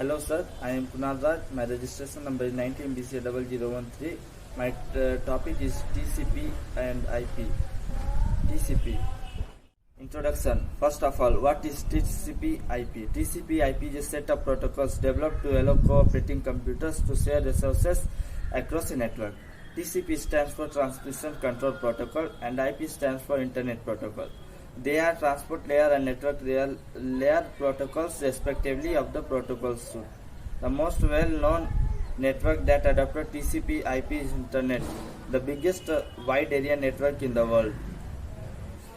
Hello sir, I am Kunal Raj. My registration number is 19BC0013. My topic is TCP and IP. TCP. Introduction. First of all, what is TCP IP? TCP IP is a set of protocols developed to allow cooperating computers to share resources across a network. TCP stands for Transmission Control Protocol and IP stands for Internet Protocol. They are transport layer and network layer protocols respectively of the protocol suite. The most well-known network that adopted TCP IP is Internet, the biggest wide area network in the world.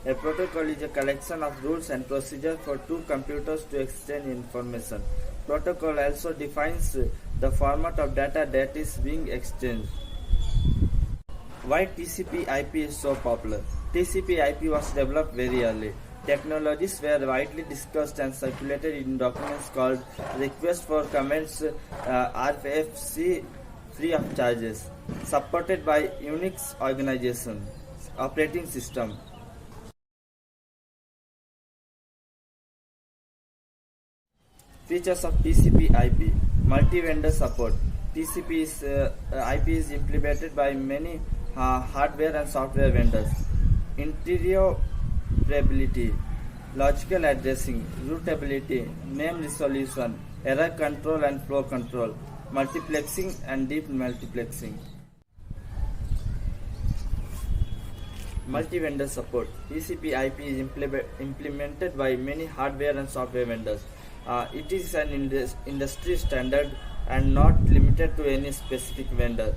A protocol is a collection of rules and procedures for two computers to exchange information. Protocol also defines the format of data that is being exchanged. Why TCP IP is so popular? TCP IP was developed very early. Technologies were widely discussed and circulated in documents called Request for Comments RFC free of charges, supported by Unix organization operating system. Features of TCP IP. Multi-vendor support. IP is implemented by many hardware and software vendors. Interoperability, logical addressing, routability, name resolution, error control and flow control, multiplexing and deep multiplexing. Multi-vendor support. TCP IP is implemented by many hardware and software vendors. It is an industry standard and not limited to any specific vendor.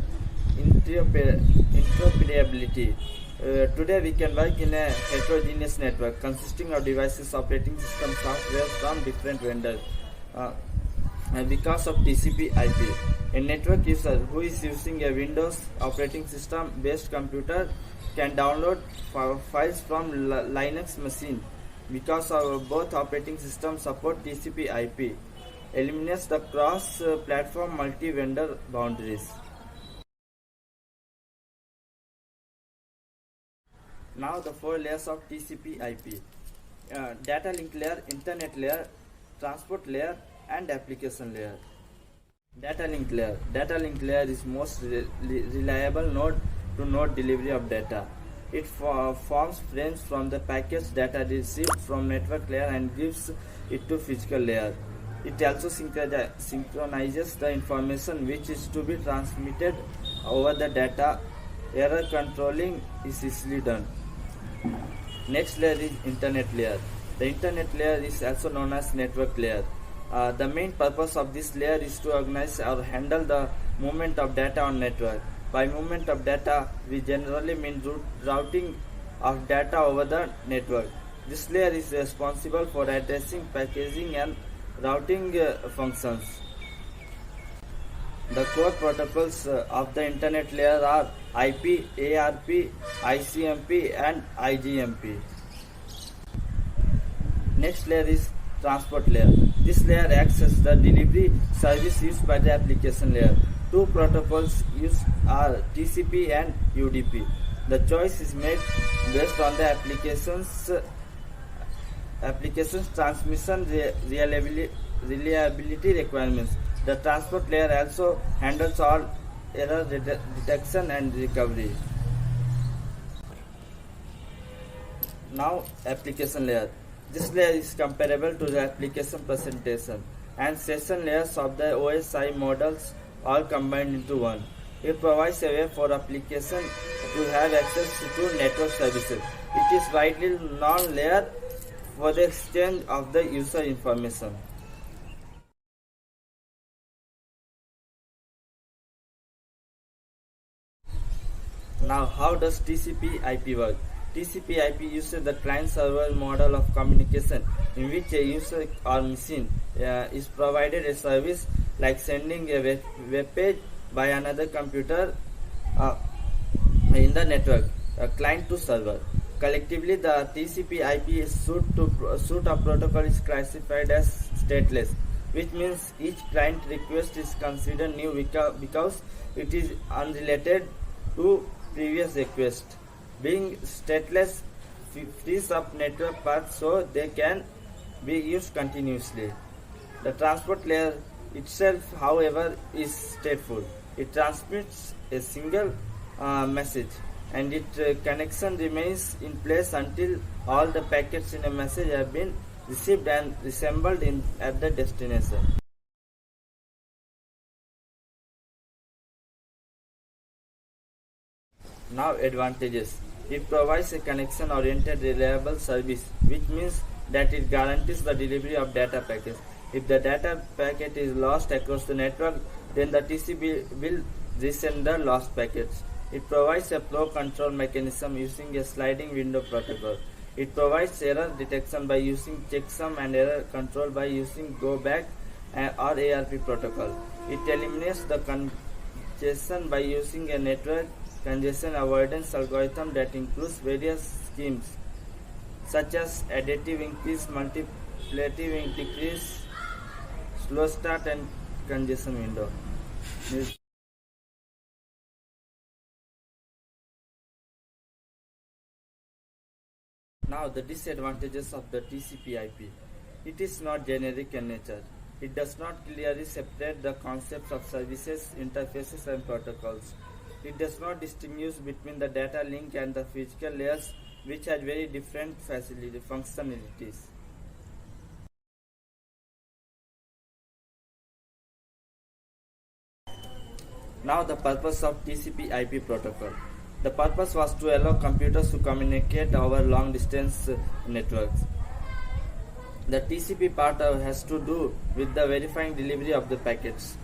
Interoperability. Today we can work in a heterogeneous network consisting of devices, operating system, software from different vendors. Because of TCP IP, a network user who is using a Windows operating system based computer can download files from Linux machine. Because of both operating systems support TCP IP, eliminates the cross-platform multi-vendor boundaries. Now the four layers of TCP IP. Data link layer, internet layer, transport layer and application layer. Data link layer. Data link layer is most reliable node-to-node delivery of data. It forms frames from the packets data received from network layer and gives it to physical layer. It also synchronizes the information which is to be transmitted over the data. Error controlling is easily done. Next layer is internet layer. The internet layer is also known as network layer. The main purpose of this layer is to organize or handle the movement of data on network. By movement of data, we generally mean routing of data over the network. This layer is responsible for addressing, packaging and routing functions. The core protocols of the internet layer are IP, ARP, ICMP and IGMP. Next layer is transport layer. This layer acts as the delivery service used by the application layer. Two protocols used are TCP and UDP. The choice is made based on the application's transmission reliability requirements. The transport layer also handles all error detection and recovery. Now application layer. This layer is comparable to the application presentation and session layers of the OSI models all combined into one. It provides a way for application to have access to network services. It is widely known layer for the exchange of the user information. Now, how does TCP IP work? TCP IP uses the client-server model of communication in which a user or machine is provided a service like sending a web page by another computer in the network, client to server. Collectively, the TCP IP suite of protocol is classified as stateless, which means each client request is considered new because it is unrelated to previous request. Being stateless frees up network paths so they can be used continuously. The transport layer itself, however, is stateful. It transmits a single message, and its connection remains in place until all the packets in a message have been received and assembled at the destination. Now advantages. It provides a connection-oriented reliable service, which means that it guarantees the delivery of data packets. If the data packet is lost across the network, then the TCP will resend the lost packets. It provides a flow control mechanism using a sliding window protocol. It provides error detection by using checksum and error control by using go back or ARP protocol. It eliminates the congestion by using a network congestion avoidance algorithm that includes various schemes such as additive increase, multiplicative decrease, slow start, and congestion window. Now the disadvantages of the TCP/IP. It is not generic in nature. It does not clearly separate the concepts of services, interfaces, and protocols. It does not distinguish between the data link and the physical layers, which have very different functionalities. Now the purpose of TCP/IP protocol. The purpose was to allow computers to communicate over long distance networks. The TCP part has to do with the verifying delivery of the packets.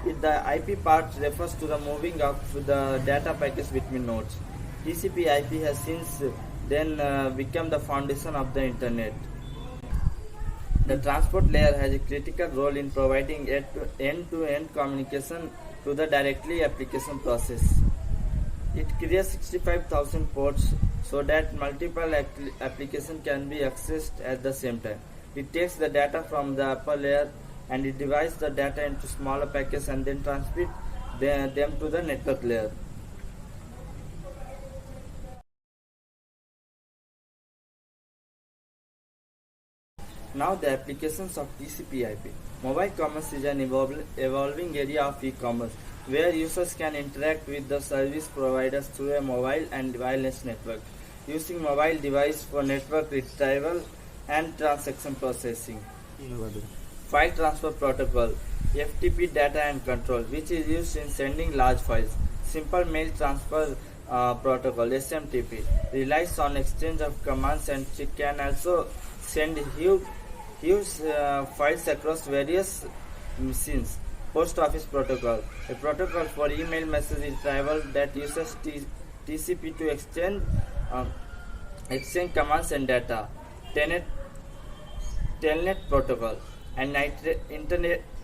The IP part refers to the moving of the data packets between nodes. TCP/IP has since then become the foundation of the Internet. The transport layer has a critical role in providing end-to-end communication to the directly application process. It creates 65,000 ports so that multiple applications can be accessed at the same time. It takes the data from the upper layer and it divides the data into smaller packets and then transmits them to the network layer. Now the applications of TCP/IP. Mobile commerce is an evolving area of e-commerce where users can interact with the service providers through a mobile and wireless network, using mobile device for network retrieval and transaction processing. File Transfer Protocol (FTP) data and control, which is used in sending large files. Simple Mail Transfer Protocol (SMTP) relies on exchange of commands and can also send huge files across various machines. Post Office Protocol, a protocol for email message retrieval that uses TCP to exchange commands and data. Telnet Protocol, an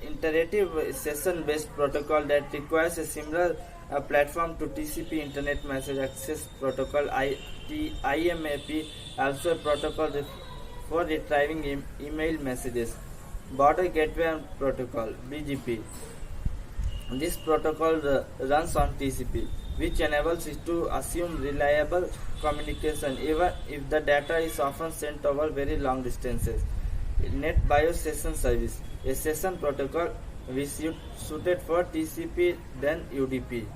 iterative session-based protocol that requires a similar platform to TCP Internet Message Access Protocol IMAP, also a protocol for retrieving email messages. Border Gateway Protocol (BGP). This protocol runs on TCP, which enables it to assume reliable communication even if the data is often sent over very long distances. NetBIOS Session Service, a session protocol which is suited for TCP than UDP.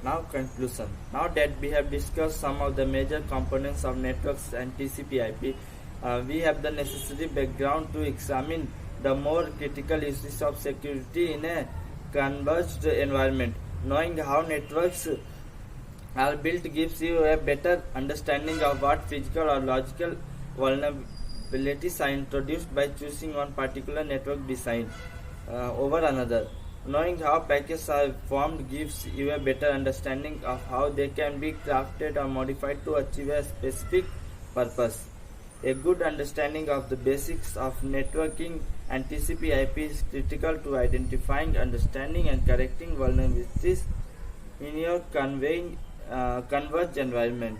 Now conclusion. Now that we have discussed some of the major components of networks and TCP/IP, we have the necessary background to examine the more critical issues of security in a converged environment. Knowing how networks are built gives you a better understanding of what physical or logical vulnerabilities are introduced by choosing one particular network design over another. Knowing how packets are formed gives you a better understanding of how they can be crafted or modified to achieve a specific purpose. A good understanding of the basics of networking and TCP/IP is critical to identifying, understanding, and correcting vulnerabilities in your converged environment.